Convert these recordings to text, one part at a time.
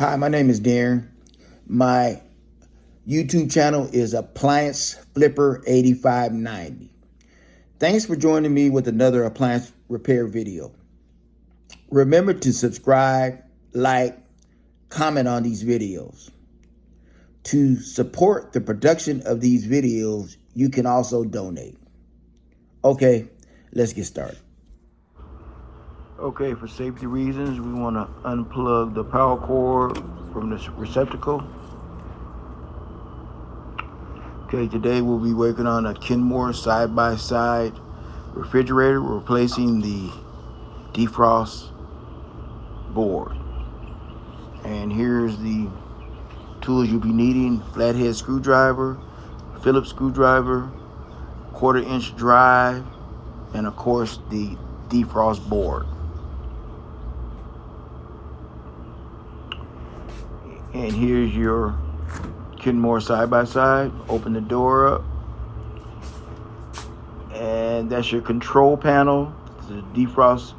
Hi, my name is Darren. My YouTube channel is Appliance Flipper 8590. Thanks for joining me with another appliance repair video. Remember to subscribe, like, comment on these videos. To support the production of these videos, you can also donate. Okay, let's get started. Okay, for safety reasons, we want to unplug the power cord from this receptacle. Okay, today we'll be working on a Kenmore side-by-side refrigerator, replacing the defrost board. And here's the tools you'll be needing: flathead screwdriver, Phillips screwdriver, 1/4-inch drive, and of course the defrost board. And here's your Kenmore side-by-side. Open the door up, and that's your control panel. The defrost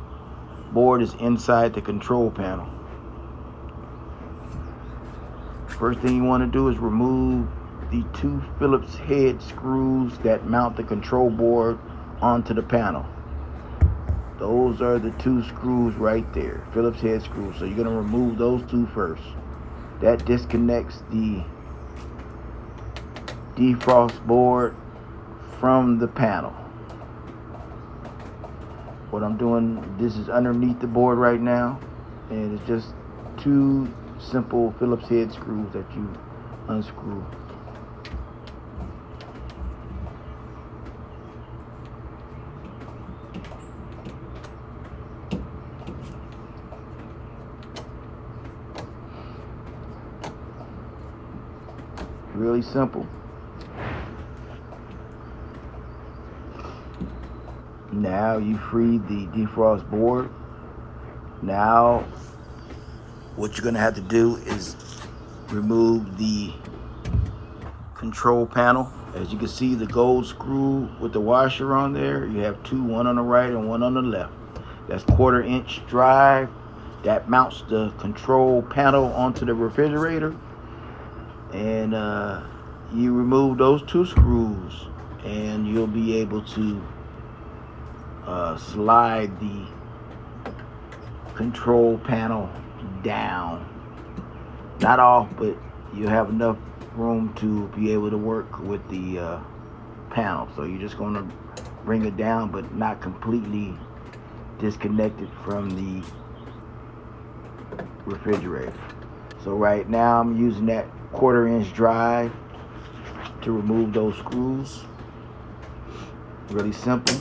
board is inside the control panel. First thing you want to do is remove the 2 Phillips head screws that mount the control board onto the panel. Those are the 2 screws right there, Phillips head screws. So you're going to remove those 2 first. That disconnects the defrost board from the panel. What I'm doing, this is underneath the board right now, and it's just 2 simple Phillips head screws that you unscrew. Really simple. Now you freed the defrost board. Now what you're going to have to do is remove the control panel. As you can see, the gold screw with the washer on there, you have 2, one on the right and one on the left. That's 1/4-inch drive that mounts the control panel onto the refrigerator. And you remove those 2 screws, and you'll be able to slide the control panel down. Not off, but you have enough room to be able to work with the panel. So you're just going to bring it down, but not completely disconnect it from the refrigerator. So right now I'm using that 1/4-inch drive to remove those screws. Really simple.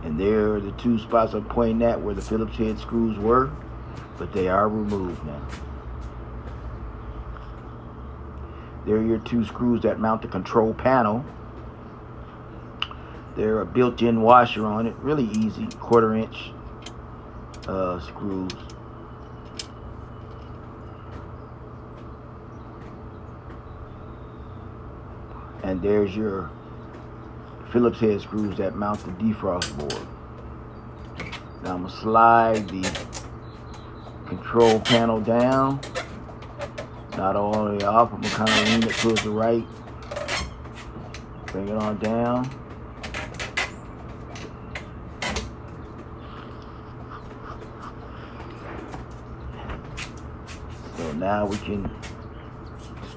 And there are the 2 spots I'm pointing at where the Phillips head screws were, but they are removed now. There are your 2 screws that mount the control panel. There are a built-in washer on it. Really easy, 1/4-inch screws. And there's your Phillips head screws that mount the defrost board. Now I'm going to slide the control panel down. Not all the way off. I'm going to kind of lean it towards the right. Bring it on down. So now we can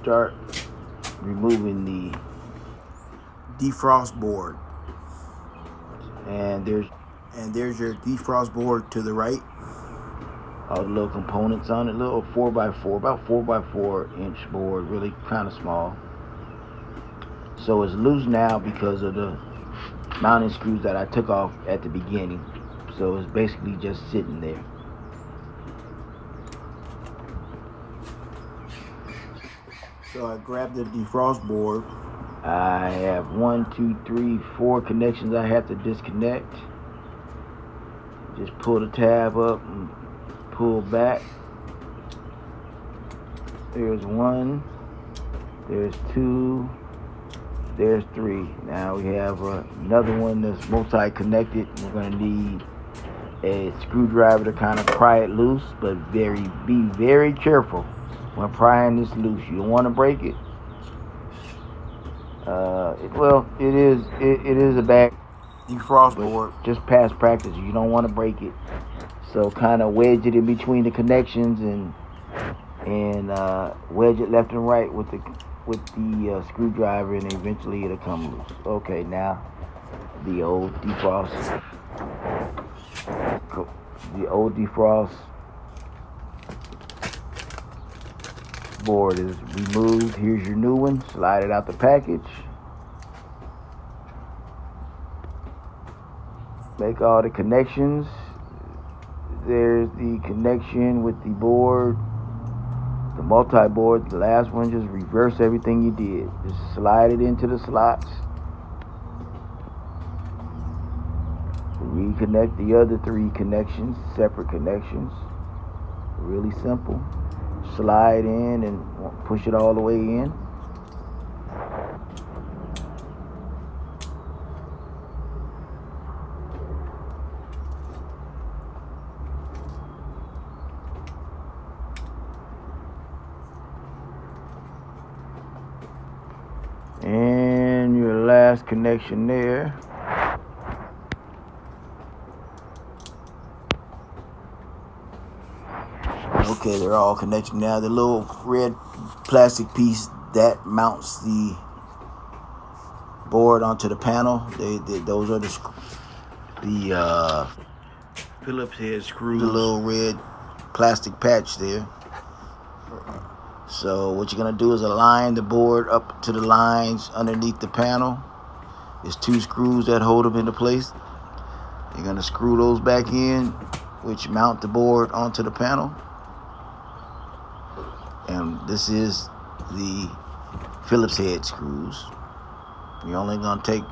start removing the defrost board. And there's your defrost board to the right. All the little components on it, little 4x4, about 4x4-inch board, really kind of small. So it's loose now because of the mounting screws that I took off at the beginning. So it's basically just sitting there. So I grabbed the defrost board. I have 1, 2, 3, 4 connections I have to disconnect. Just pull the tab up and pull back. There's one. There's 2. There's 3. Now we have another one that's multi-connected. We're going to need a screwdriver to kind of pry it loose, but be very careful when prying this loose. You don't want to break it. It is a bad defrost board. Just past practice, you don't want to break it. So kind of wedge it in between the connections and wedge it left and right with the screwdriver, and eventually it'll come loose. Okay, now the old defrost board is removed. Here's your new one. Slide it out the package. Make all the connections. There's the connection with the board, the multi-board. The last one, just reverse everything you did. Just slide it into the slots. Reconnect the other 3 connections, separate connections. Really simple. Slide in and push it all the way in. And your last connection there. Okay, they're all connected now. The little red plastic piece that mounts the board onto the panel. Those are the Phillips head screws. The little red plastic patch there. So what you're gonna do is align the board up to the lines underneath the panel. There's 2 screws that hold them into place. You're gonna screw those back in, which mount the board onto the panel. And this is the Phillips head screws. You're only gonna take,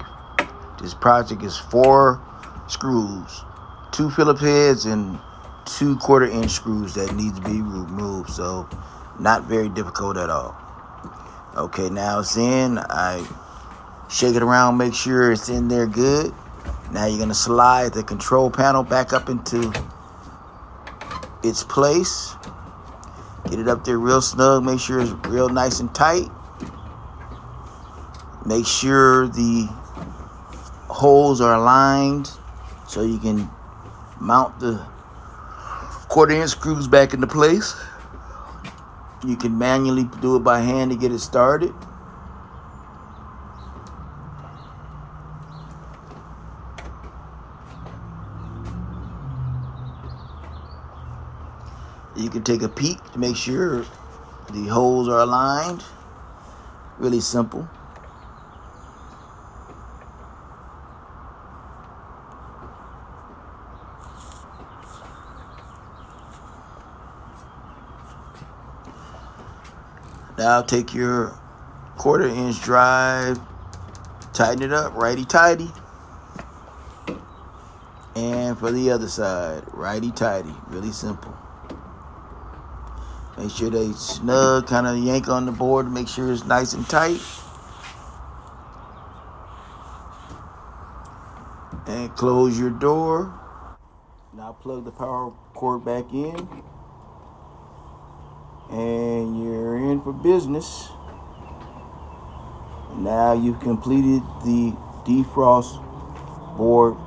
this project is 4 screws, 2 Phillips heads and 2 1/4-inch screws that need to be removed. So not very difficult at all. Okay, now it's in. I shake it around, make sure it's in there good. Now you're gonna slide the control panel back up into its place. Get it up there real snug. Make sure it's real nice and tight. Make sure the holes are aligned so you can mount the 1/4-inch screws back into place. You can manually do it by hand to get it started. You can take a peek to make sure the holes are aligned. Really simple. Now take your 1/4-inch drive, tighten it up, righty-tighty. And for the other side, righty-tighty. Really simple. Make sure they snug, kind of yank on the board to make sure it's nice and tight. And close your door. Now plug the power cord back in. And you're in for business. Now you've completed the defrost board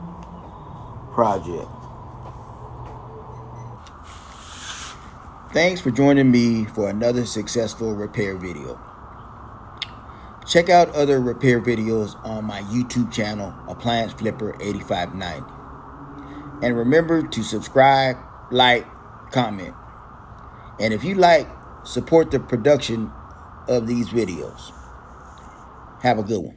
project. Thanks for joining me for another successful repair video. Check out other repair videos on my YouTube channel, Appliance Flipper 8590. And remember to subscribe, like, comment. And if you like, support the production of these videos. Have a good one.